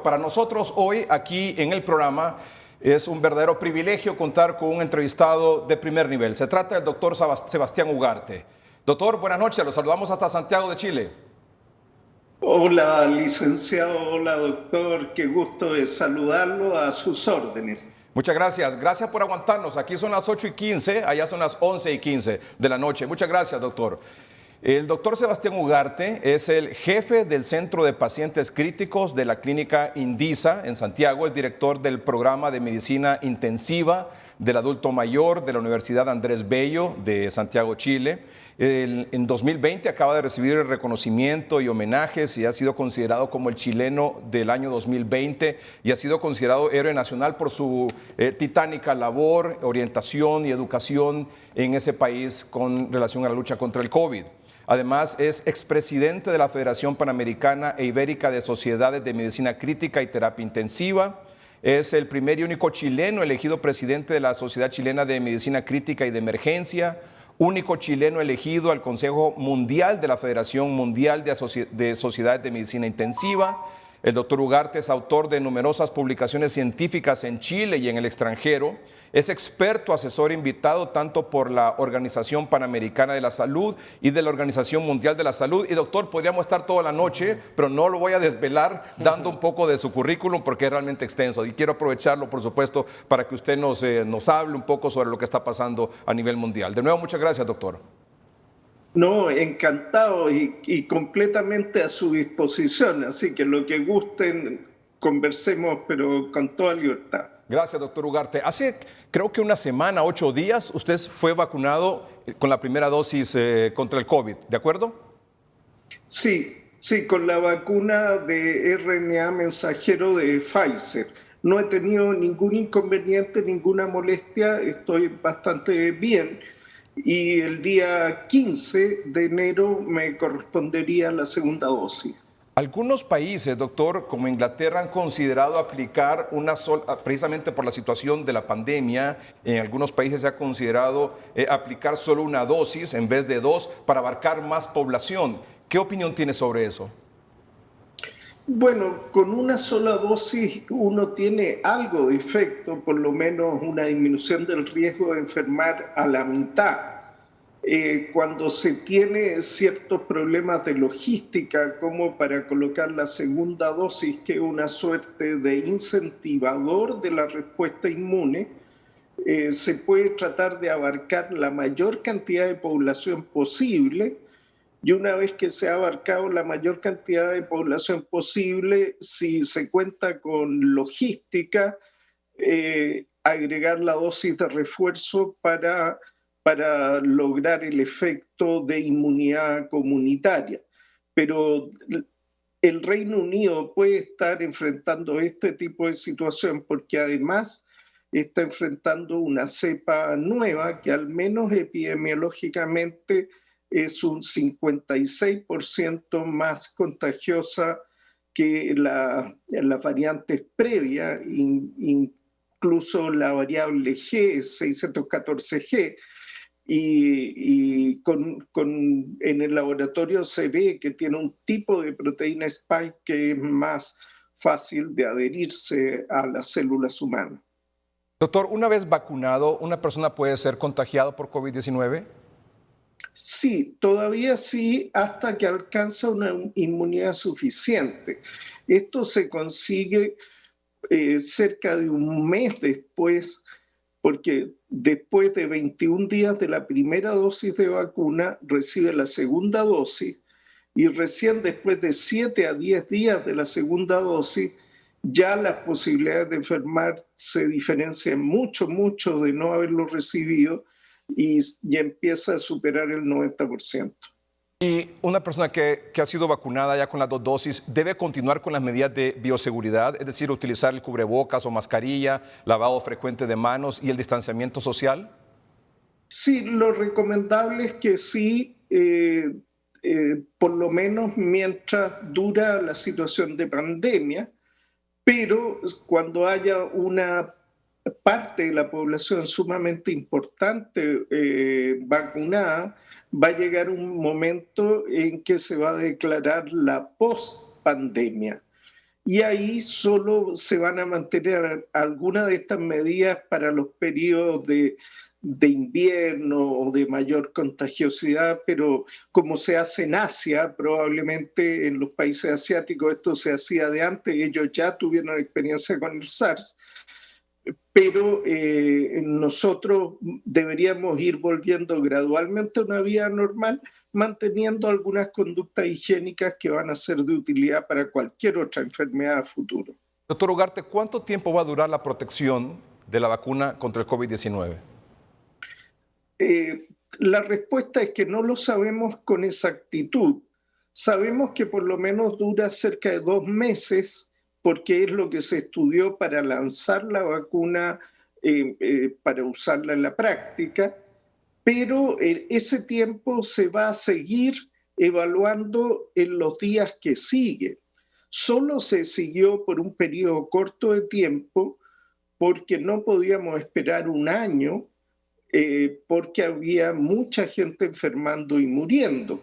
Para nosotros hoy aquí en el programa es un verdadero privilegio contar con un entrevistado de primer nivel. Se trata del doctor Sebastián Ugarte. Doctor, buenas noches, lo saludamos hasta Santiago de Chile. Hola, licenciado, hola, doctor, qué gusto de saludarlo, a sus órdenes. Muchas gracias. Gracias por aguantarnos. Aquí son las 8:15, allá son las 11:15 de la noche. Muchas gracias, doctor. El doctor Sebastián Ugarte es el jefe del Centro de Pacientes Críticos de la Clínica Indisa en Santiago, es director del programa de Medicina Intensiva del Adulto Mayor de la Universidad Andrés Bello de Santiago, Chile. En 2020 acaba de recibir el reconocimiento y homenajes y ha sido considerado como el chileno del año 2020 y ha sido considerado héroe nacional por su titánica labor, orientación y educación en ese país con relación a la lucha contra el COVID. Además, es expresidente de la Federación Panamericana e Ibérica de Sociedades de Medicina Crítica y Terapia Intensiva. Es el primer y único chileno elegido presidente de la Sociedad Chilena de Medicina Crítica y de Emergencia, único chileno elegido al Consejo Mundial de la Federación Mundial de Sociedades de Medicina Intensiva. El doctor Ugarte es autor de numerosas publicaciones científicas en Chile y en el extranjero. Es experto asesor invitado tanto por la Organización Panamericana de la Salud y de la Organización Mundial de la Salud. Y doctor, podríamos estar toda la noche, pero no lo voy a desvelar dando un poco de su currículum porque es realmente extenso. Y quiero aprovecharlo, por supuesto, para que usted nos hable un poco sobre lo que está pasando a nivel mundial. De nuevo, muchas gracias, doctor. No, encantado y completamente a su disposición, así que lo que gusten, conversemos, pero con toda libertad. Gracias, doctor Ugarte. Hace creo que una semana, 8 días, usted fue vacunado con la primera dosis contra el COVID, ¿de acuerdo? Sí, con la vacuna de RNA mensajero de Pfizer. No he tenido ningún inconveniente, ninguna molestia, estoy bastante bien. Y el día 15 de enero me correspondería la segunda dosis. Algunos países, doctor, como Inglaterra, han considerado aplicar una sola, precisamente por la situación de la pandemia, en algunos países se ha considerado aplicar solo una dosis en vez de dos para abarcar más población. ¿Qué opinión tiene sobre eso? Bueno, con una sola dosis uno tiene algo de efecto, por lo menos una disminución del riesgo de enfermar a la mitad. Cuando se tiene ciertos problemas de logística, como para colocar la segunda dosis, que es una suerte de incentivador de la respuesta inmune, se puede tratar de abarcar la mayor cantidad de población posible. Y una vez que se ha abarcado la mayor cantidad de población posible, si se cuenta con logística, agregar la dosis de refuerzo para lograr el efecto de inmunidad comunitaria. Pero el Reino Unido puede estar enfrentando este tipo de situación porque además está enfrentando una cepa nueva que al menos epidemiológicamente es un 56% más contagiosa que las variantes previas, incluso la variable G, 614G, en el laboratorio se ve que tiene un tipo de proteína spike que es más fácil de adherirse a las células humanas. Doctor, una vez vacunado, ¿una persona puede ser contagiada por COVID-19? Sí, todavía sí, hasta que alcanza una inmunidad suficiente. Esto se consigue cerca de un mes después, porque después de 21 días de la primera dosis de vacuna recibe la segunda dosis y recién después de 7 a 10 días de la segunda dosis ya las posibilidades de enfermar se diferencian mucho de no haberlo recibido y empieza a superar el 90%. Y una persona que ha sido vacunada ya con las 2 dosis, ¿debe continuar con las medidas de bioseguridad? Es decir, utilizar el cubrebocas o mascarilla, lavado frecuente de manos y el distanciamiento social. Sí, lo recomendable es que sí, por lo menos mientras dura la situación de pandemia, pero cuando haya una parte de la población sumamente importante vacunada, va a llegar un momento en que se va a declarar la post-pandemia. y ahí solo se van a mantener algunas de estas medidas para los periodos de invierno o de mayor contagiosidad, pero como se hace en Asia, probablemente en los países asiáticos esto se hacía de antes, ellos ya tuvieron experiencia con el SARS, pero nosotros deberíamos ir volviendo gradualmente a una vida normal, manteniendo algunas conductas higiénicas que van a ser de utilidad para cualquier otra enfermedad a futuro. Doctor Ugarte, ¿cuánto tiempo va a durar la protección de la vacuna contra el COVID-19? La respuesta es que no lo sabemos con exactitud. Sabemos que por lo menos dura cerca de 2 meses, porque es lo que se estudió para lanzar la vacuna, para usarla en la práctica, pero ese tiempo se va a seguir evaluando en los días que siguen. Solo se siguió por un periodo corto de tiempo porque no podíamos esperar un año, porque había mucha gente enfermando y muriendo.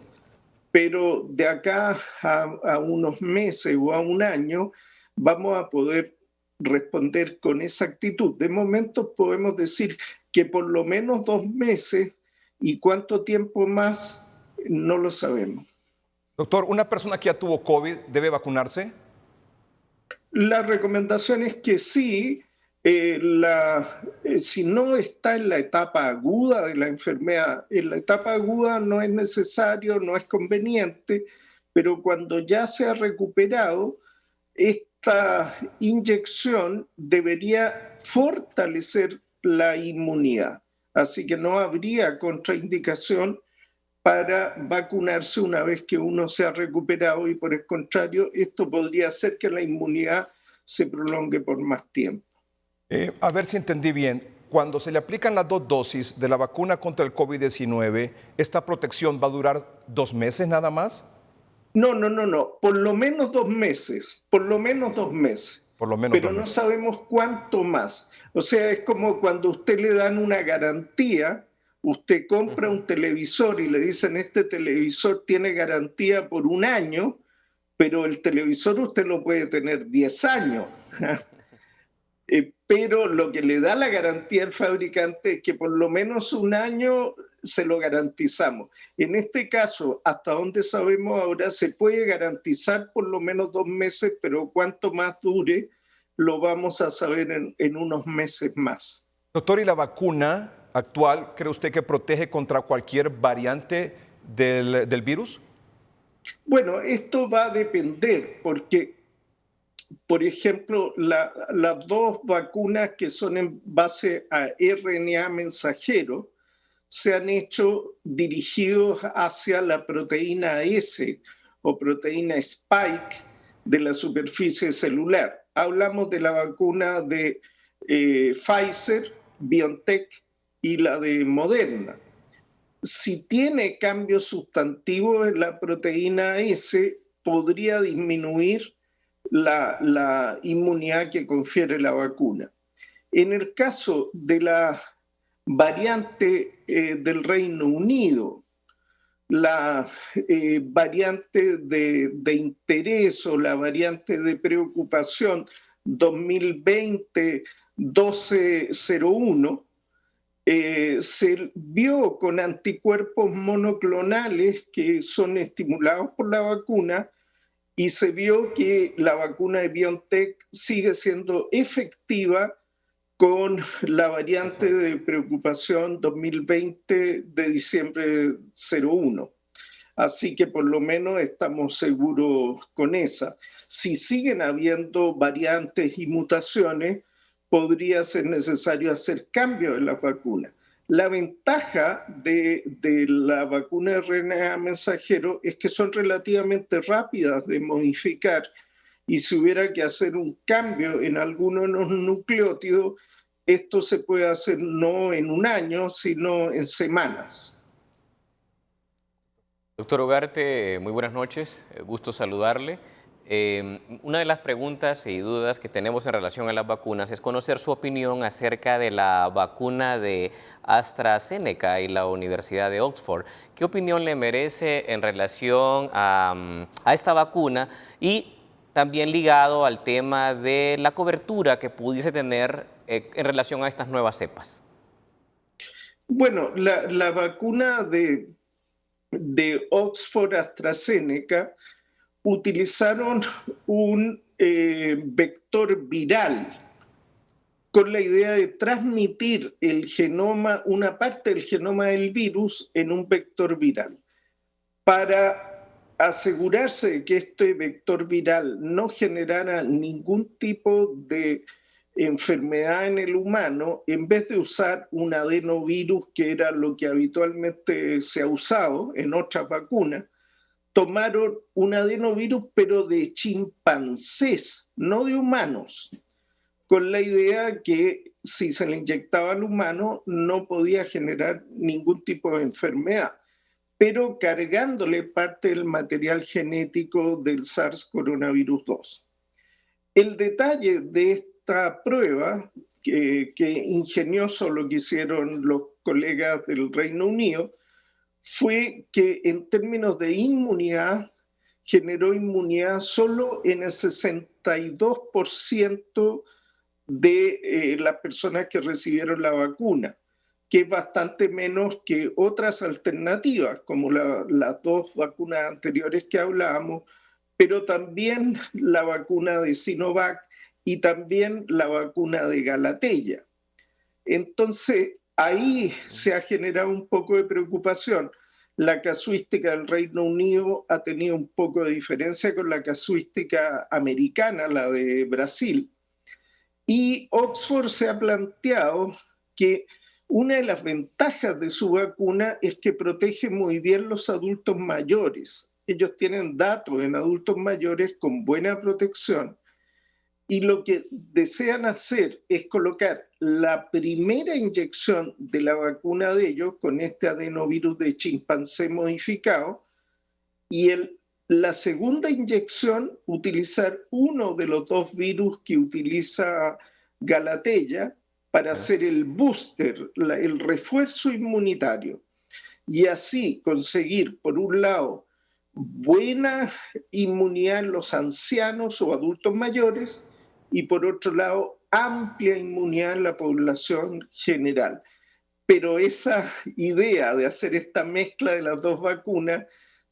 Pero de acá a unos meses o a un año vamos a poder responder con exactitud. De momento podemos decir que por lo menos 2 meses, y cuánto tiempo más no lo sabemos. Doctor, ¿una persona que ya tuvo COVID debe vacunarse? La recomendación es que sí, si no está en la etapa aguda de la enfermedad, en la etapa aguda no es necesario, no es conveniente, pero cuando ya se ha recuperado, esta inyección debería fortalecer la inmunidad. Así que no habría contraindicación para vacunarse una vez que uno se ha recuperado, y por el contrario, esto podría hacer que la inmunidad se prolongue por más tiempo. A ver si entendí bien. Cuando se le aplican las 2 dosis de la vacuna contra el COVID-19, ¿esta protección va a durar 2 meses nada más? No. Por lo menos 2 meses. Por lo menos 2 meses. Por lo menos Pero 2 no meses. sabemos cuánto más. O sea, es como cuando a usted le dan una garantía, usted compra un televisor y le dicen este televisor tiene garantía por 1 año, pero el televisor usted lo puede tener 10 años. Pero lo que le da la garantía al fabricante es que por lo menos 1 año se lo garantizamos. En este caso, hasta donde sabemos ahora, se puede garantizar por lo menos 2 meses, pero cuánto más dure lo vamos a saber en unos meses más. Doctor, ¿y la vacuna actual cree usted que protege contra cualquier variante del virus? Bueno, esto va a depender porque, por ejemplo, las 2 vacunas que son en base a RNA mensajero se han hecho dirigidos hacia la proteína S o proteína Spike de la superficie celular. Hablamos de la vacuna de Pfizer, BioNTech y la de Moderna. Si tiene cambios sustantivos en la proteína S, podría disminuir la inmunidad que confiere la vacuna. En el caso de la variante del Reino Unido, la variante de interés o la variante de preocupación 2020-1201, se vio con anticuerpos monoclonales que son estimulados por la vacuna, y se vio que la vacuna de BioNTech sigue siendo efectiva con la variante de preocupación 2020 de diciembre 01. Así que por lo menos estamos seguros con esa. Si siguen habiendo variantes y mutaciones, podría ser necesario hacer cambios en la vacuna. La ventaja de la vacuna RNA mensajero es que son relativamente rápidas de modificar, y si hubiera que hacer un cambio en alguno de los nucleótidos, esto se puede hacer no en 1 año, sino en semanas. Doctor Ugarte, muy buenas noches, gusto saludarle. Una de las preguntas y dudas que tenemos en relación a las vacunas es conocer su opinión acerca de la vacuna de AstraZeneca y la Universidad de Oxford. ¿Qué opinión le merece en relación a esta vacuna? Y también ligado al tema de la cobertura que pudiese tener en relación a estas nuevas cepas. Bueno, la vacuna de Oxford AstraZeneca utilizaron un vector viral con la idea de transmitir el genoma, una parte del genoma del virus en un vector viral. Para asegurarse de que este vector viral no generara ningún tipo de enfermedad en el humano, en vez de usar un adenovirus, que era lo que habitualmente se ha usado en otras vacunas, tomaron un adenovirus pero de chimpancés, no de humanos, con la idea que si se le inyectaba al humano no podía generar ningún tipo de enfermedad, pero cargándole parte del material genético del SARS-CoV-2. El detalle de esta prueba, que ingenioso lo que hicieron los colegas del Reino Unido, fue que en términos de inmunidad generó inmunidad solo en el 62% de las personas que recibieron la vacuna, que es bastante menos que otras alternativas, como las dos vacunas anteriores que hablábamos, pero también la vacuna de Sinovac y también la vacuna de Galatella. Entonces, ahí se ha generado un poco de preocupación. La casuística del Reino Unido ha tenido un poco de diferencia con la casuística americana, la de Brasil. Y Oxford se ha planteado que una de las ventajas de su vacuna es que protege muy bien los adultos mayores. Ellos tienen datos en adultos mayores con buena protección y lo que desean hacer es colocar la primera inyección de la vacuna de ellos con este adenovirus de chimpancé modificado y la segunda inyección utilizar uno de los dos virus que utiliza Galatella para hacer el booster, el refuerzo inmunitario, y así conseguir, por un lado, buena inmunidad en los ancianos o adultos mayores y por otro lado, amplia inmunidad en la población general. Pero esa idea de hacer esta mezcla de las dos vacunas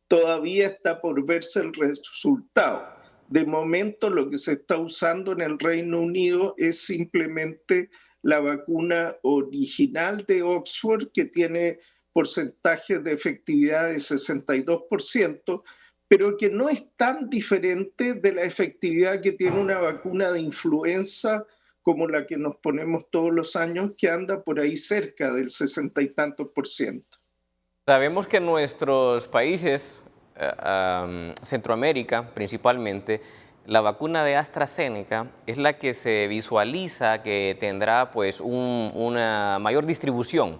todavía está por verse el resultado. De momento lo que se está usando en el Reino Unido es simplemente la vacuna original de Oxford, que tiene porcentajes de efectividad de 62%, pero que no es tan diferente de la efectividad que tiene una vacuna de influenza como la que nos ponemos todos los años, que anda por ahí cerca del 60 y tantos por ciento. Sabemos que en nuestros países, Centroamérica principalmente, la vacuna de AstraZeneca es la que se visualiza que tendrá pues una mayor distribución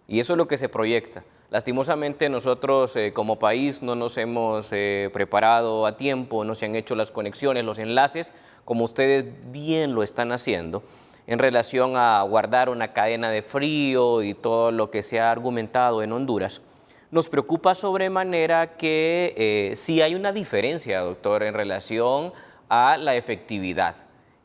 y eso es lo que se proyecta. Lastimosamente nosotros como país no nos hemos preparado a tiempo, no se han hecho las conexiones, los enlaces, como ustedes bien lo están haciendo, en relación a guardar una cadena de frío y todo lo que se ha argumentado en Honduras. Nos preocupa sobremanera que sí hay una diferencia, doctor, en relación a la efectividad.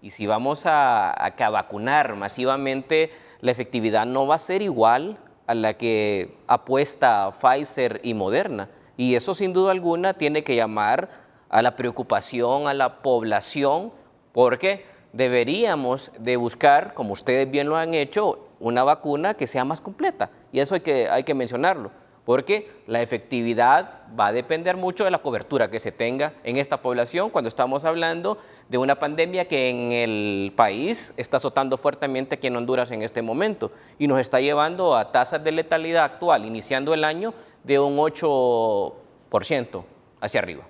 Y si vamos a vacunar masivamente, la efectividad no va a ser igual a la que apuesta Pfizer y Moderna. Y eso sin duda alguna tiene que llamar a la preocupación a la población, porque deberíamos de buscar, como ustedes bien lo han hecho, una vacuna que sea más completa. Y eso hay que mencionarlo, porque la efectividad va a depender mucho de la cobertura que se tenga en esta población cuando estamos hablando de una pandemia que en el país está azotando fuertemente aquí en Honduras en este momento y nos está llevando a tasas de letalidad actual, iniciando el año, de un 8% hacia arriba.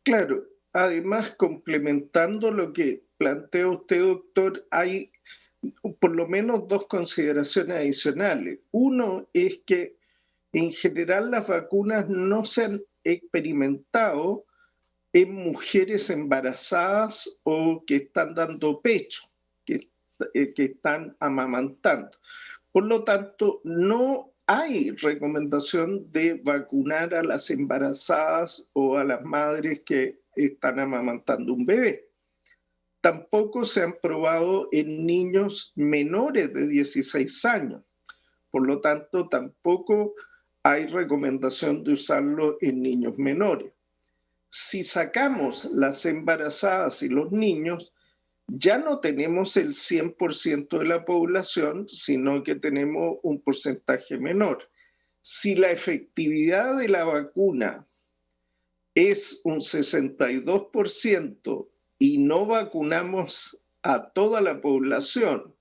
Claro, además complementando lo que plantea usted, doctor, hay por lo menos dos consideraciones adicionales. Uno es que en general las vacunas no se han experimentado en mujeres embarazadas o que están dando pecho, que están amamantando. Por lo tanto, no hay recomendación de vacunar a las embarazadas o a las madres que están amamantando un bebé. Tampoco se han probado en niños menores de 16 años. Por lo tanto, tampoco hay recomendación de usarlo en niños menores. Si sacamos las embarazadas y los niños, ya no tenemos el 100% de la población, sino que tenemos un porcentaje menor. Si la efectividad de la vacuna es un 62% y no vacunamos a toda la población,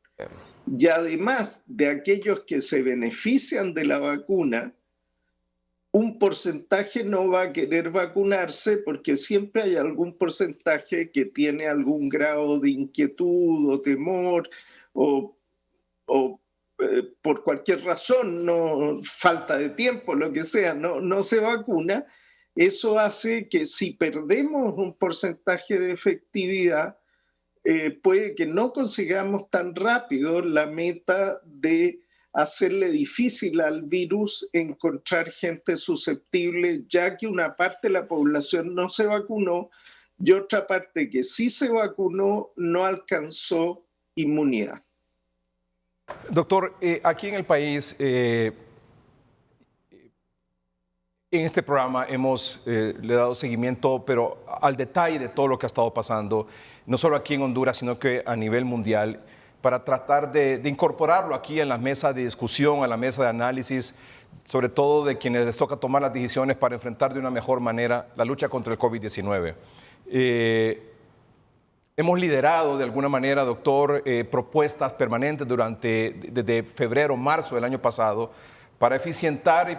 y además de aquellos que se benefician de la vacuna, un porcentaje no va a querer vacunarse porque siempre hay algún porcentaje que tiene algún grado de inquietud o temor o por cualquier razón, no, falta de tiempo, lo que sea, no se vacuna. Eso hace que si perdemos un porcentaje de efectividad, puede que no consigamos tan rápido la meta de hacerle difícil al virus encontrar gente susceptible, ya que una parte de la población no se vacunó y otra parte que sí se vacunó no alcanzó inmunidad. Doctor, aquí en el país, en este programa hemos le dado seguimiento, pero al detalle de todo lo que ha estado pasando, no solo aquí en Honduras, sino que a nivel mundial, para tratar de incorporarlo aquí en la mesa de discusión, a la mesa de análisis, sobre todo de quienes les toca tomar las decisiones para enfrentar de una mejor manera la lucha contra el COVID-19. Hemos liderado de alguna manera, doctor, propuestas permanentes desde febrero, marzo del año pasado para eficientar y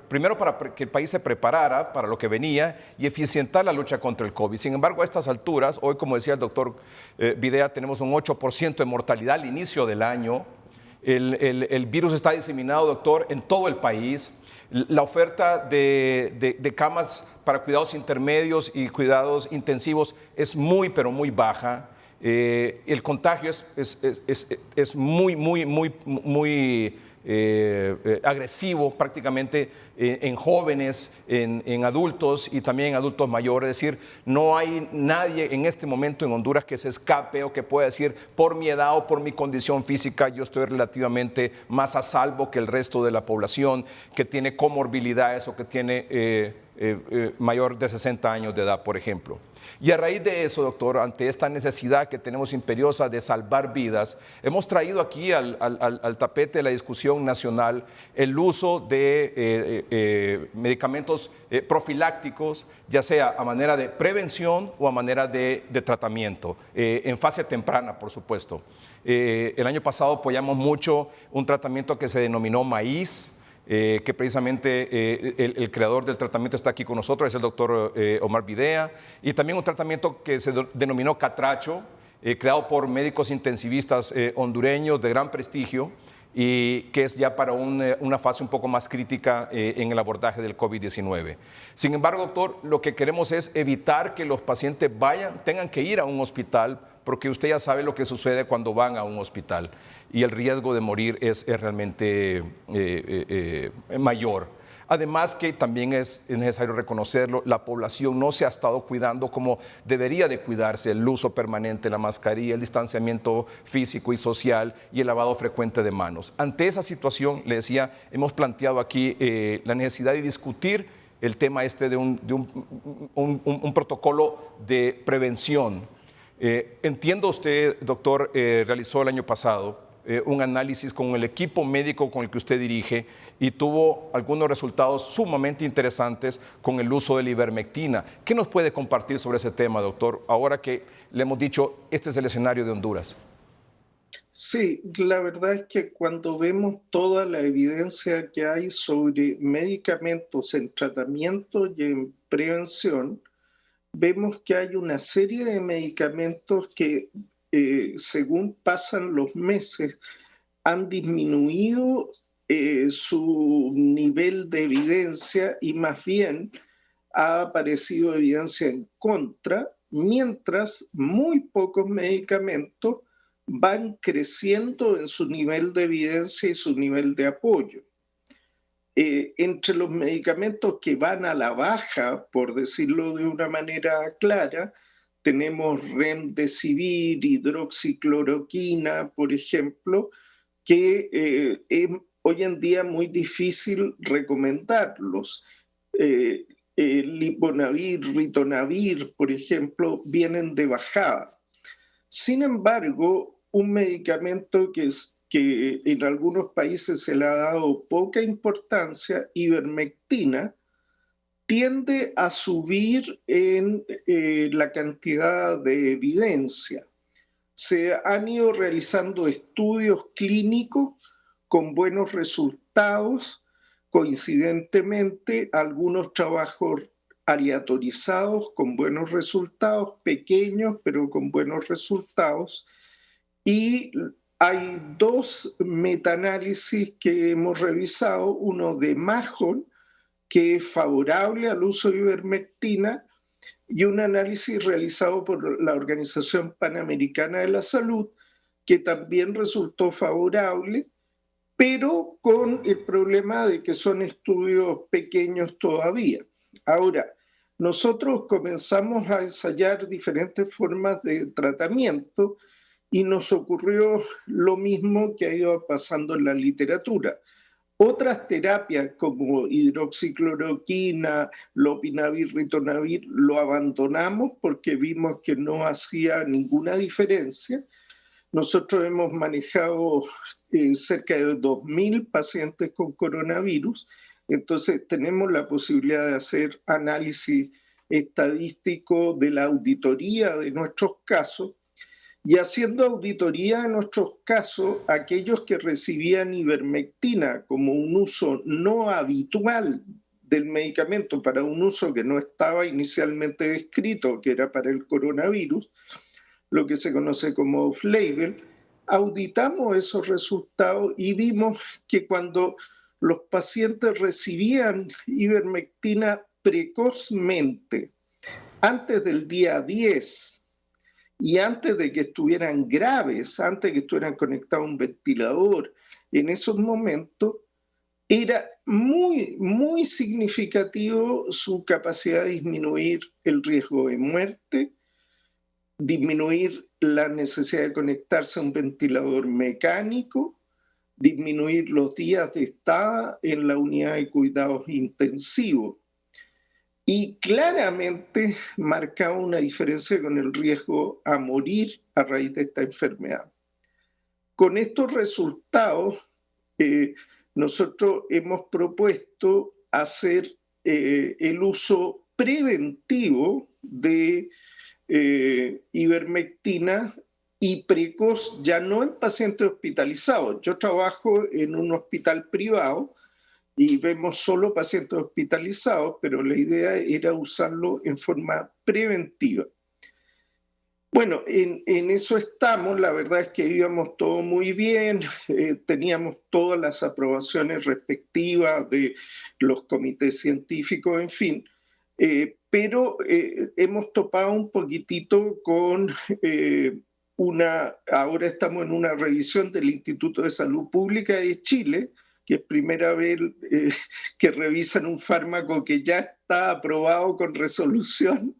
primero para que el país se preparara para lo que venía y eficientar la lucha contra el COVID. Sin embargo, a estas alturas, hoy, como decía el doctor Videa, tenemos un 8% de mortalidad al inicio del año. El virus está diseminado, doctor, en todo el país. La oferta de camas para cuidados intermedios y cuidados intensivos es muy, pero muy baja. El contagio es muy agresivo prácticamente en jóvenes, en adultos y también en adultos mayores. Es decir, no hay nadie en este momento en Honduras que se escape o que pueda decir por mi edad o por mi condición física yo estoy relativamente más a salvo que el resto de la población que tiene comorbilidades o que tiene mayor de 60 años de edad, por ejemplo. Y a raíz de eso, doctor, ante esta necesidad que tenemos imperiosa de salvar vidas, hemos traído aquí al tapete de la discusión nacional el uso de medicamentos profilácticos, ya sea a manera de prevención o a manera de tratamiento, en fase temprana, por supuesto. El año pasado apoyamos mucho un tratamiento que se denominó maíz, que precisamente el creador del tratamiento está aquí con nosotros, es el doctor Omar Videa, y también un tratamiento que se denominó catracho, creado por médicos intensivistas hondureños de gran prestigio y que es ya para una fase un poco más crítica en el abordaje del COVID-19. Sin embargo, doctor, lo que queremos es evitar que los pacientes tengan que ir a un hospital, porque usted ya sabe lo que sucede cuando van a un hospital y el riesgo de morir es realmente mayor. Además que también es necesario reconocerlo, la población no se ha estado cuidando como debería de cuidarse, el uso permanente de la mascarilla, el distanciamiento físico y social y el lavado frecuente de manos. Ante esa situación, le decía, hemos planteado aquí la necesidad de discutir el tema de un protocolo de prevención. Entiendo usted, doctor, realizó el año pasado un análisis con el equipo médico con el que usted dirige y tuvo algunos resultados sumamente interesantes con el uso de la ivermectina. ¿Qué nos puede compartir sobre ese tema, doctor, ahora que le hemos dicho este es el escenario de Honduras? Sí, la verdad es que cuando vemos toda la evidencia que hay sobre medicamentos en tratamiento y en prevención, vemos que hay una serie de medicamentos que según pasan los meses han disminuido su nivel de evidencia y más bien ha aparecido evidencia en contra, mientras muy pocos medicamentos van creciendo en su nivel de evidencia y su nivel de apoyo. Entre los medicamentos que van a la baja, por decirlo de una manera clara, tenemos remdesivir, hidroxicloroquina, por ejemplo, que es hoy en día muy difícil recomendarlos. Eh, Liponavir, ritonavir, por ejemplo, vienen de bajada. Sin embargo, un medicamento que en algunos países se le ha dado poca importancia, ivermectina, tiende a subir en la cantidad de evidencia. Se han ido realizando estudios clínicos con buenos resultados, coincidentemente algunos trabajos aleatorizados con buenos resultados, pequeños pero con buenos resultados, y hay dos metaanálisis que hemos revisado, uno de Mahon, que es favorable al uso de ivermectina, y un análisis realizado por la Organización Panamericana de la Salud, que también resultó favorable, pero con el problema de que son estudios pequeños todavía. Ahora, nosotros comenzamos a ensayar diferentes formas de tratamiento y nos ocurrió lo mismo que ha ido pasando en la literatura. Otras terapias como hidroxicloroquina, lopinavir, ritonavir, lo abandonamos porque vimos que no hacía ninguna diferencia. Nosotros hemos manejado cerca de 2.000 pacientes con coronavirus, entonces tenemos la posibilidad de hacer análisis estadístico de la auditoría de nuestros casos, y haciendo auditoría en nuestros casos, aquellos que recibían ivermectina como un uso no habitual del medicamento, para un uso que no estaba inicialmente descrito, que era para el coronavirus, lo que se conoce como off-label, auditamos esos resultados y vimos que cuando los pacientes recibían ivermectina precozmente, antes del día 10, y antes de que estuvieran graves, antes de que estuvieran conectados a un ventilador, en esos momentos era muy, muy significativo su capacidad de disminuir el riesgo de muerte, disminuir la necesidad de conectarse a un ventilador mecánico, disminuir los días de estada en la unidad de cuidados intensivos. Y claramente marcaba una diferencia con el riesgo a morir a raíz de esta enfermedad. Con estos resultados, nosotros hemos propuesto hacer el uso preventivo de ivermectina y precoz, ya no en pacientes hospitalizados. Yo trabajo en un hospital privado y vemos solo pacientes hospitalizados, pero la idea era usarlo en forma preventiva. Bueno, en eso estamos. La verdad es que íbamos todo muy bien, teníamos todas las aprobaciones respectivas de los comités científicos, en fin, pero hemos topado un poquitito con ahora estamos en una revisión del Instituto de Salud Pública de Chile, que es primera vez que revisan un fármaco que ya está aprobado con resolución,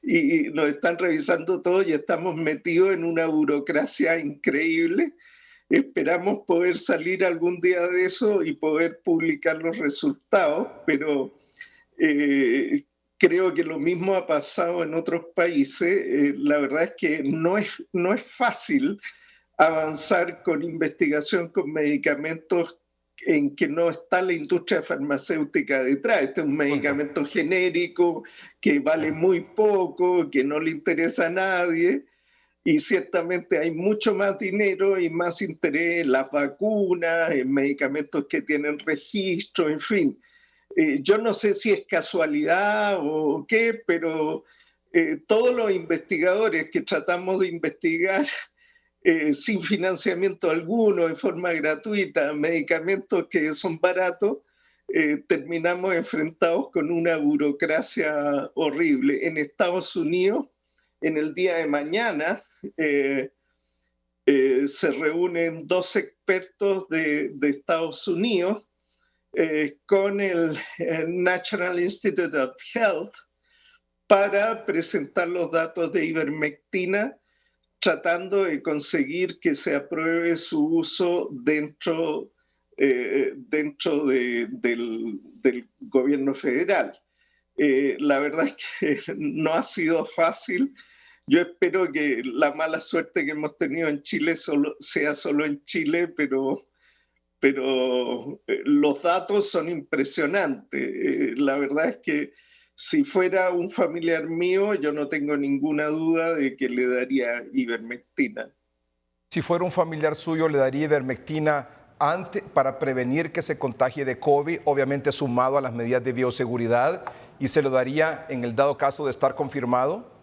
y nos están revisando todo y estamos metidos en una burocracia increíble. Esperamos poder salir algún día de eso y poder publicar los resultados, pero creo que lo mismo ha pasado en otros países. La verdad es que no es fácil avanzar con investigación con medicamentos en que no está la industria farmacéutica detrás. Este es un medicamento genérico que vale muy poco, que no le interesa a nadie, y ciertamente hay mucho más dinero y más interés en las vacunas, en medicamentos que tienen registro, en fin. Yo no sé si es casualidad o qué, pero todos los investigadores que tratamos de investigar sin financiamiento alguno, de forma gratuita, medicamentos que son baratos, terminamos enfrentados con una burocracia horrible. En Estados Unidos, en el día de mañana, se reúnen dos expertos de Estados Unidos con el National Institute of Health para presentar los datos de ivermectina, tratando de conseguir que se apruebe su uso dentro del gobierno federal. La verdad es que no ha sido fácil. Yo espero que la mala suerte que hemos tenido en Chile sea solo en Chile, pero los datos son impresionantes. La verdad es que si fuera un familiar mío, yo no tengo ninguna duda de que le daría ivermectina. Si fuera un familiar suyo, ¿le daría ivermectina para prevenir que se contagie de COVID, obviamente sumado a las medidas de bioseguridad, y se lo daría en el dado caso de estar confirmado?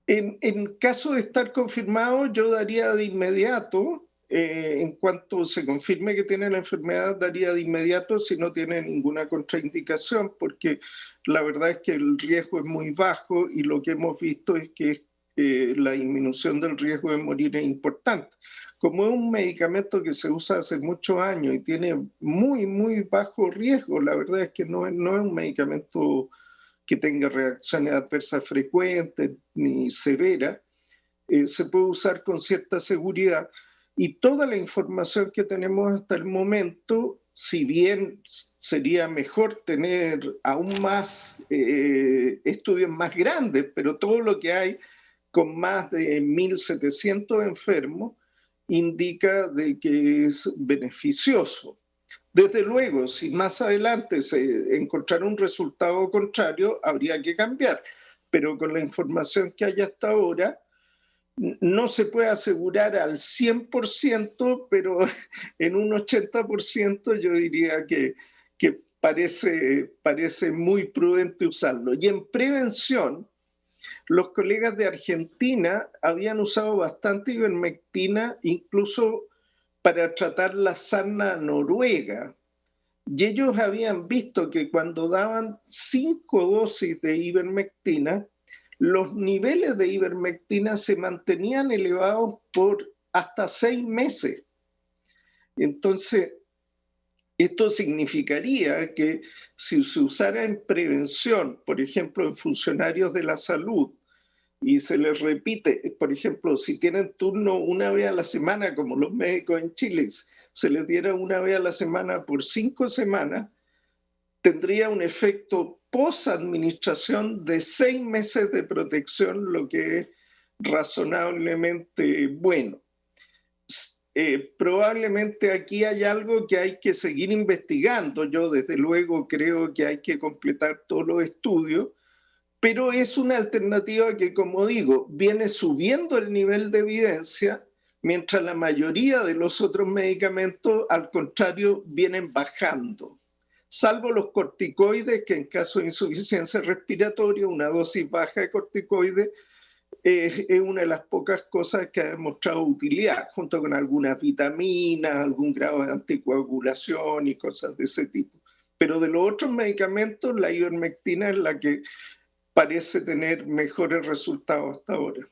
En caso de estar confirmado, yo daría de inmediato. En cuanto se confirme que tiene la enfermedad, daría de inmediato si no tiene ninguna contraindicación, porque la verdad es que el riesgo es muy bajo y lo que hemos visto es que la disminución del riesgo de morir es importante. Como es un medicamento que se usa hace muchos años y tiene muy, muy bajo riesgo, la verdad es que no es un medicamento que tenga reacciones adversas frecuentes ni severas, se puede usar con cierta seguridad. Y toda la información que tenemos hasta el momento, si bien sería mejor tener aún más estudios más grandes, pero todo lo que hay con más de 1.700 enfermos indica de que es beneficioso. Desde luego, si más adelante se encontrara un resultado contrario, habría que cambiar, pero con la información que hay hasta ahora, no se puede asegurar al 100%, pero en un 80% yo diría que parece muy prudente usarlo. Y en prevención, los colegas de Argentina habían usado bastante ivermectina, incluso para tratar la sarna noruega. Y ellos habían visto que cuando daban 5 dosis de ivermectina, los niveles de ivermectina se mantenían elevados por hasta 6 meses. Entonces, esto significaría que si se usara en prevención, por ejemplo, en funcionarios de la salud, y se les repite, por ejemplo, si tienen turno una vez a la semana, como los médicos en Chile, se les diera una vez a la semana por 5 semanas, tendría un efecto post-administración de 6 meses de protección, lo que es razonablemente bueno. Probablemente aquí hay algo que hay que seguir investigando. Yo desde luego creo que hay que completar todos los estudios, pero es una alternativa que, como digo, viene subiendo el nivel de evidencia, mientras la mayoría de los otros medicamentos, al contrario, vienen bajando. Salvo los corticoides, que en caso de insuficiencia respiratoria, una dosis baja de corticoides es una de las pocas cosas que ha demostrado utilidad, junto con algunas vitaminas, algún grado de anticoagulación y cosas de ese tipo. Pero de los otros medicamentos, la ivermectina es la que parece tener mejores resultados hasta ahora.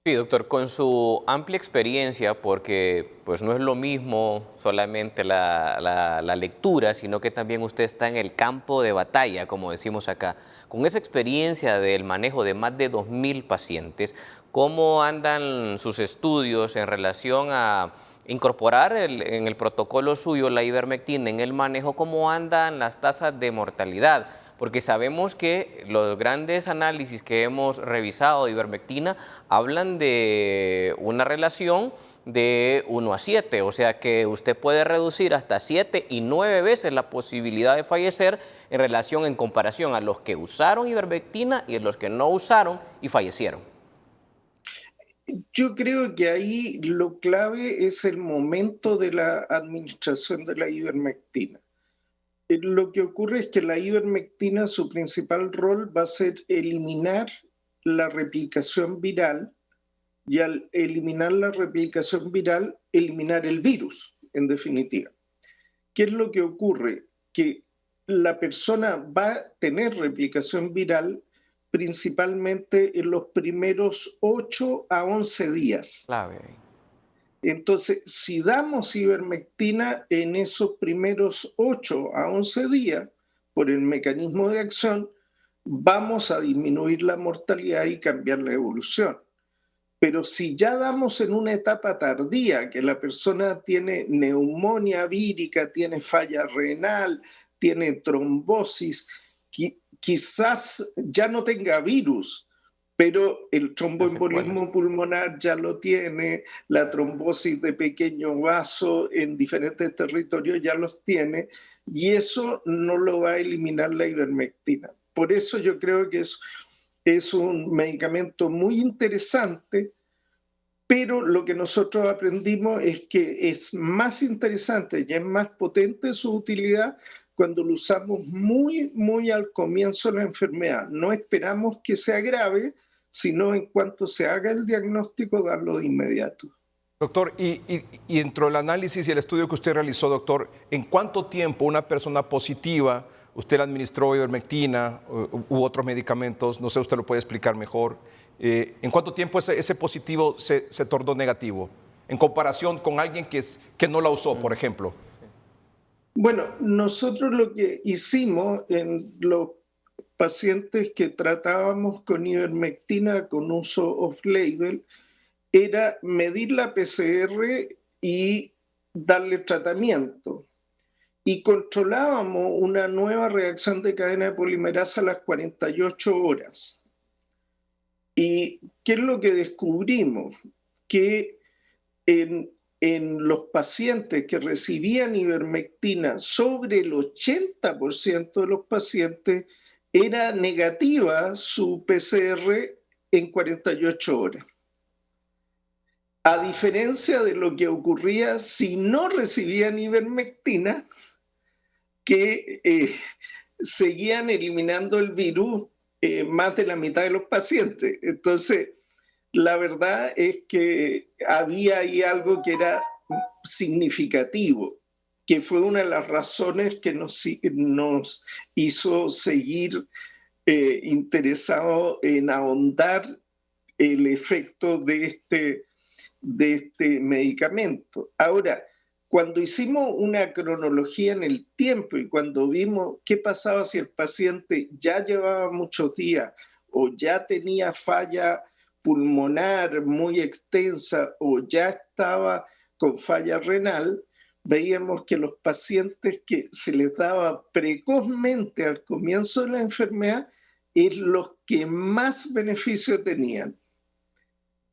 Sí, doctor, con su amplia experiencia, porque pues no es lo mismo solamente la lectura, sino que también usted está en el campo de batalla, como decimos acá. Con esa experiencia del manejo de más de 2.000 pacientes, ¿cómo andan sus estudios en relación a incorporar en el protocolo suyo la ivermectina en el manejo? ¿Cómo andan las tasas de mortalidad? Porque sabemos que los grandes análisis que hemos revisado de ivermectina hablan de una relación de 1 a 7, o sea que usted puede reducir hasta 7 y 9 veces la posibilidad de fallecer en relación, en comparación a los que usaron ivermectina y a los que no usaron y fallecieron. Yo creo que ahí lo clave es el momento de la administración de la ivermectina. Lo que ocurre es que la ivermectina, su principal rol va a ser eliminar la replicación viral, y al eliminar la replicación viral, eliminar el virus, en definitiva. ¿Qué es lo que ocurre? Que la persona va a tener replicación viral principalmente en los primeros 8 a 11 días. Clave. Entonces, si damos ivermectina en esos primeros 8 a 11 días, por el mecanismo de acción, vamos a disminuir la mortalidad y cambiar la evolución. Pero si ya damos en una etapa tardía, que la persona tiene neumonía vírica, tiene falla renal, tiene trombosis, quizás ya no tenga virus, pero el tromboembolismo pulmonar ya lo tiene, la trombosis de pequeño vaso en diferentes territorios ya los tiene, y eso no lo va a eliminar la ivermectina. Por eso yo creo que es un medicamento muy interesante, pero lo que nosotros aprendimos es que es más interesante y es más potente su utilidad cuando lo usamos muy al comienzo de la enfermedad. No esperamos que se agrave, sino en cuanto se haga el diagnóstico, darlo de inmediato. Doctor, y dentro del análisis y el estudio que usted realizó, doctor, ¿en cuánto tiempo una persona positiva, usted le administró ivermectina u otros medicamentos, no sé, usted lo puede explicar mejor, ¿en cuánto tiempo ese positivo se tornó negativo en comparación con alguien que no la usó, por ejemplo? Bueno, nosotros lo que hicimos en los pacientes que tratábamos con ivermectina con uso off-label era medir la PCR y darle tratamiento. Y controlábamos una nueva reacción de cadena de polimerasa a las 48 horas. ¿Y qué es lo que descubrimos? Que en los pacientes que recibían ivermectina, sobre el 80% de los pacientes era negativa su PCR en 48 horas. A diferencia de lo que ocurría si no recibían ivermectina, que seguían eliminando el virus más de la mitad de los pacientes. Entonces, la verdad es que había ahí algo que era significativo, que fue una de las razones que nos hizo seguir interesados en ahondar el efecto de este medicamento. Ahora, cuando hicimos una cronología en el tiempo y cuando vimos qué pasaba si el paciente ya llevaba muchos días o ya tenía falla pulmonar muy extensa o ya estaba con falla renal, veíamos que los pacientes que se les daba precozmente al comienzo de la enfermedad es los que más beneficio tenían.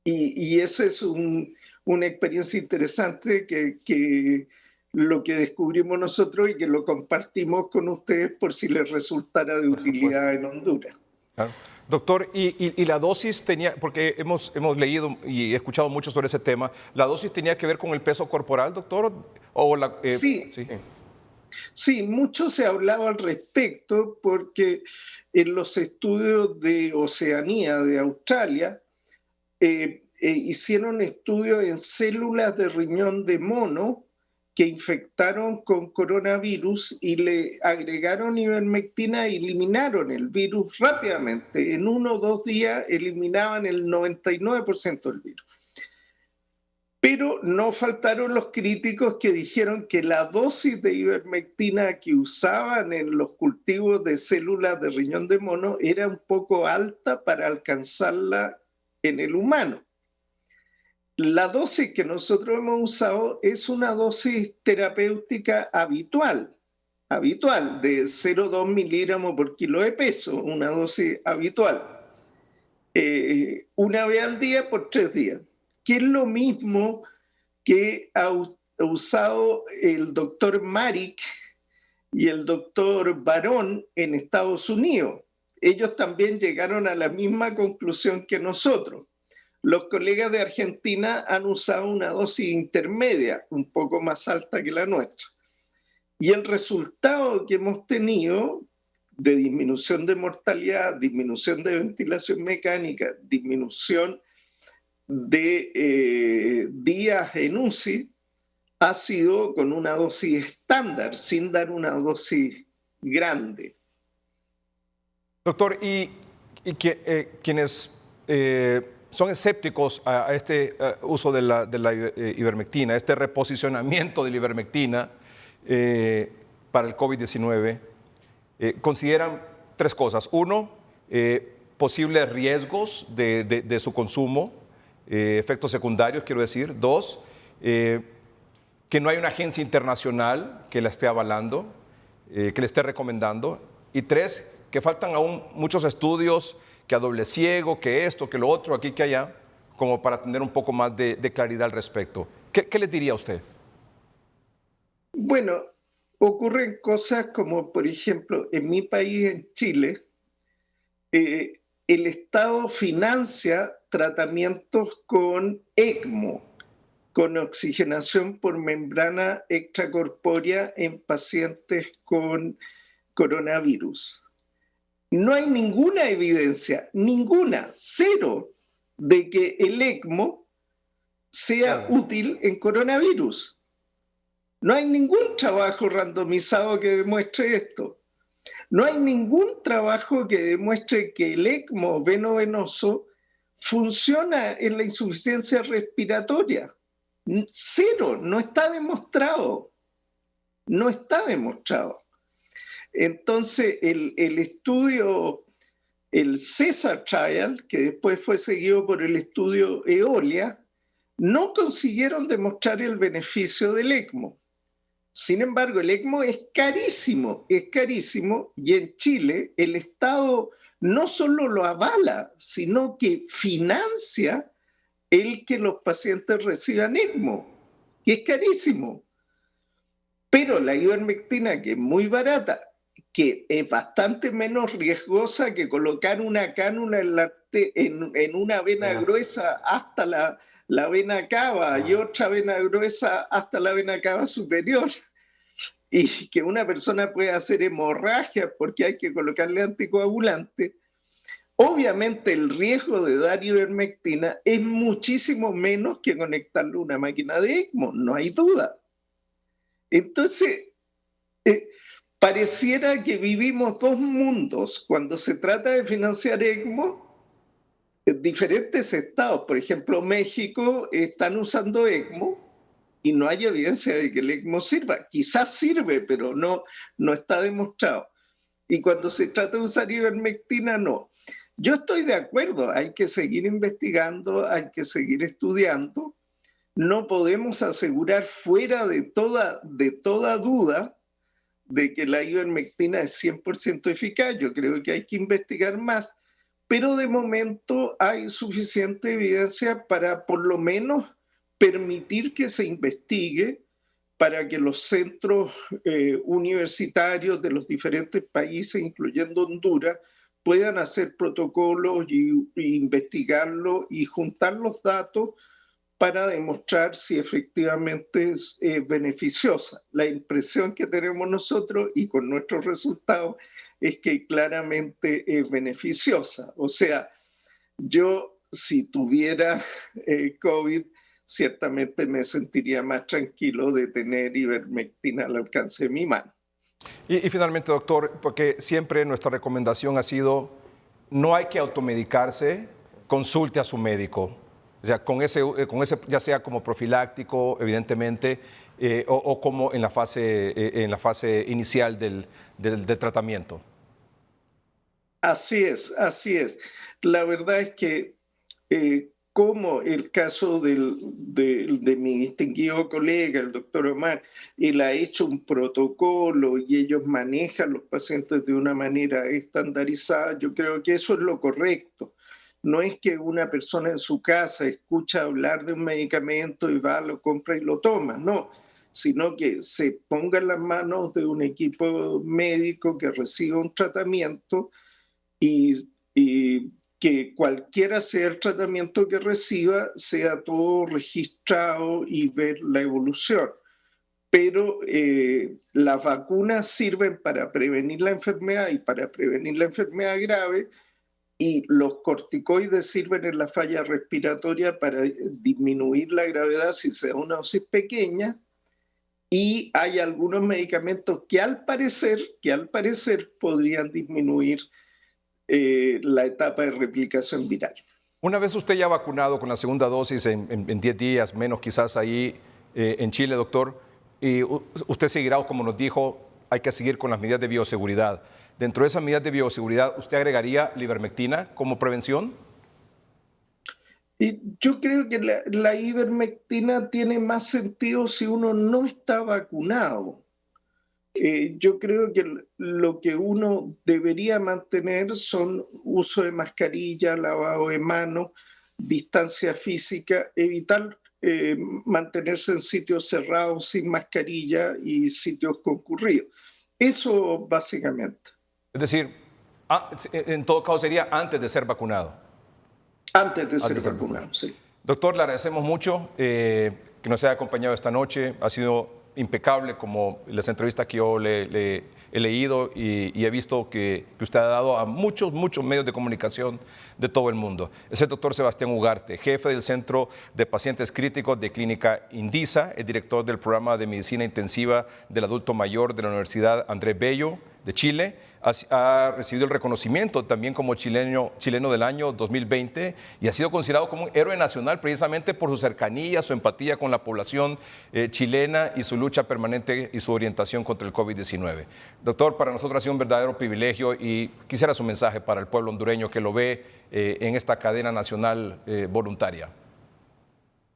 Y esa es una experiencia interesante que lo que descubrimos nosotros y que lo compartimos con ustedes por si les resultara de utilidad en Honduras. Claro. Doctor, y la dosis tenía, porque hemos leído y escuchado mucho sobre ese tema, ¿la dosis tenía que ver con el peso corporal, doctor? Sí. Sí, mucho se ha hablado al respecto porque en los estudios de Oceanía de Australia hicieron estudios en células de riñón de mono que infectaron con coronavirus y le agregaron ivermectina y eliminaron el virus rápidamente. En 1 o 2 días eliminaban el 99% del virus. Pero no faltaron los críticos que dijeron que la dosis de ivermectina que usaban en los cultivos de células de riñón de mono era un poco alta para alcanzarla en el humano. La dosis que nosotros hemos usado es una dosis terapéutica habitual de 0,2 miligramos por kilo de peso, una dosis habitual, una vez al día por 3 días, que es lo mismo que ha usado el doctor Marik y el doctor Barón en Estados Unidos. Ellos también llegaron a la misma conclusión que nosotros. Los colegas de Argentina han usado una dosis intermedia, un poco más alta que la nuestra. Y el resultado que hemos tenido de disminución de mortalidad, disminución de ventilación mecánica, disminución de días en UCI, ha sido con una dosis estándar, sin dar una dosis grande. Doctor, y quienes son escépticos a este uso de la ivermectina, este reposicionamiento de la ivermectina para el COVID-19. Consideran tres cosas. Uno, posibles riesgos de su consumo, efectos secundarios, quiero decir. Dos, que no hay una agencia internacional que la esté avalando, que le esté recomendando. Y tres, que faltan aún muchos estudios, que a doble ciego, que esto, que lo otro, aquí, que allá, como para tener un poco más de claridad al respecto. ¿Qué le diría a usted? Bueno, ocurren cosas como, por ejemplo, en mi país, en Chile, el Estado financia tratamientos con ECMO, con oxigenación por membrana extracorpórea en pacientes con coronavirus. No hay ninguna evidencia, ninguna, cero, de que el ECMO sea útil en coronavirus. No hay ningún trabajo randomizado que demuestre esto. No hay ningún trabajo que demuestre que el ECMO venovenoso funciona en la insuficiencia respiratoria. Cero, no está demostrado. No está demostrado. Entonces, el estudio, el CESAR Trial, que después fue seguido por el estudio EOLIA, no consiguieron demostrar el beneficio del ECMO. Sin embargo, el ECMO es carísimo, y en Chile el Estado no solo lo avala, sino que financia el que los pacientes reciban ECMO, que es carísimo. Pero la ivermectina, que es muy barata, que es bastante menos riesgosa que colocar una cánula en una vena gruesa hasta la vena cava y otra vena gruesa hasta la vena cava superior, y que una persona puede hacer hemorragia porque hay que colocarle anticoagulante. Obviamente el riesgo de dar ivermectina es muchísimo menos que conectarle una máquina de ECMO, no hay duda. Entonces, pareciera que vivimos dos mundos cuando se trata de financiar ECMO. Diferentes estados, por ejemplo México, están usando ECMO y no hay evidencia de que el ECMO sirva. Quizás sirve, pero no está demostrado. Y cuando se trata de usar ivermectina, no. Yo estoy de acuerdo, hay que seguir investigando, hay que seguir estudiando. No podemos asegurar fuera de toda duda de que la ivermectina es 100% eficaz. Yo creo que hay que investigar más, pero de momento hay suficiente evidencia para por lo menos permitir que se investigue, para que los centros universitarios de los diferentes países, incluyendo Honduras, puedan hacer protocolos y investigarlo y juntar los datos para demostrar si efectivamente es beneficiosa. La impresión que tenemos nosotros y con nuestros resultados es que claramente es beneficiosa. O sea, yo si tuviera COVID, ciertamente me sentiría más tranquilo de tener ivermectina al alcance de mi mano. Y finalmente, doctor, porque siempre nuestra recomendación ha sido no hay que automedicarse, consulte a su médico. O sea, con ese ya sea como profiláctico, evidentemente, o como en la fase inicial del tratamiento. Así es, así es. La verdad es que, como el caso de mi distinguido colega, el doctor Omar, él ha hecho un protocolo y ellos manejan los pacientes de una manera estandarizada, yo creo que eso es lo correcto. No es que una persona en su casa escucha hablar de un medicamento y va, lo compra y lo toma, no, sino que se ponga en las manos de un equipo médico que reciba un tratamiento y que cualquiera sea el tratamiento que reciba, sea todo registrado y ver la evolución. Pero las vacunas sirven para prevenir la enfermedad y para prevenir la enfermedad grave, y los corticoides sirven en la falla respiratoria para disminuir la gravedad si se da una dosis pequeña, y hay algunos medicamentos que al parecer podrían disminuir la etapa de replicación viral. Una vez usted ya vacunado con la segunda dosis en 10 días, menos quizás ahí en Chile, doctor, y usted seguirá, como nos dijo, hay que seguir con las medidas de bioseguridad. Dentro de esas medidas de bioseguridad, ¿usted agregaría la ivermectina como prevención? Y yo creo que la ivermectina tiene más sentido si uno no está vacunado. Yo creo que lo que uno debería mantener son uso de mascarilla, lavado de manos, distancia física, evitar mantenerse en sitios cerrados sin mascarilla y sitios concurridos. Eso básicamente. Es decir, en todo caso sería antes de ser vacunado. Antes de ser vacunado, sí. Doctor, le agradecemos mucho que nos haya acompañado esta noche. Ha sido impecable como las entrevistas que yo le he leído y he visto que usted ha dado a muchos medios de comunicación de todo el mundo. Es el doctor Sebastián Ugarte, jefe del Centro de Pacientes Críticos de Clínica Indisa, el director del programa de Medicina Intensiva del Adulto Mayor de la Universidad Andrés Bello de Chile. Ha recibido el reconocimiento también como chileno del año 2020 y ha sido considerado como un héroe nacional precisamente por su cercanía, su empatía con la población chilena y su lucha permanente y su orientación contra el COVID-19. Doctor, para nosotros ha sido un verdadero privilegio y quisiera su mensaje para el pueblo hondureño que lo ve en esta cadena nacional voluntaria.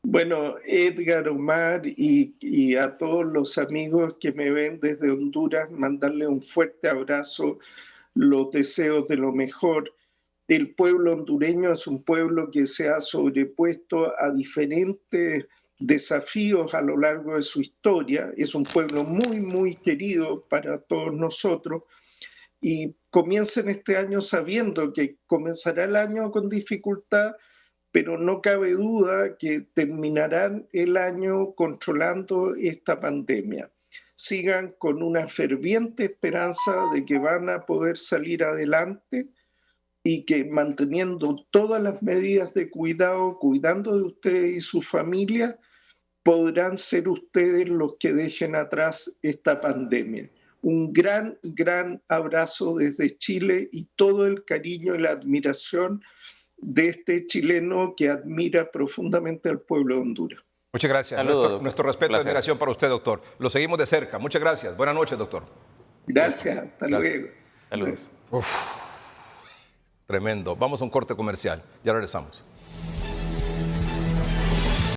Bueno, Edgar, Omar y a todos los amigos que me ven desde Honduras, mandarle un fuerte abrazo, los deseos de lo mejor. El pueblo hondureño es un pueblo que se ha sobrepuesto a diferentes desafíos a lo largo de su historia. Es un pueblo muy querido para todos nosotros y comiencen este año sabiendo que comenzará el año con dificultad, pero no cabe duda que terminarán el año controlando esta pandemia. Sigan con una ferviente esperanza de que van a poder salir adelante y que manteniendo todas las medidas de cuidado, cuidando de ustedes y su familia, podrán ser ustedes los que dejen atrás esta pandemia. Un gran abrazo desde Chile y todo el cariño y la admiración de este chileno que admira profundamente al pueblo de Honduras. Muchas gracias. Nuestro respeto y admiración para usted, doctor. Lo seguimos de cerca. Muchas gracias. Buenas noches, doctor. Gracias. Hasta luego. Saludos. Tremendo. Vamos a un corte comercial. Ya regresamos.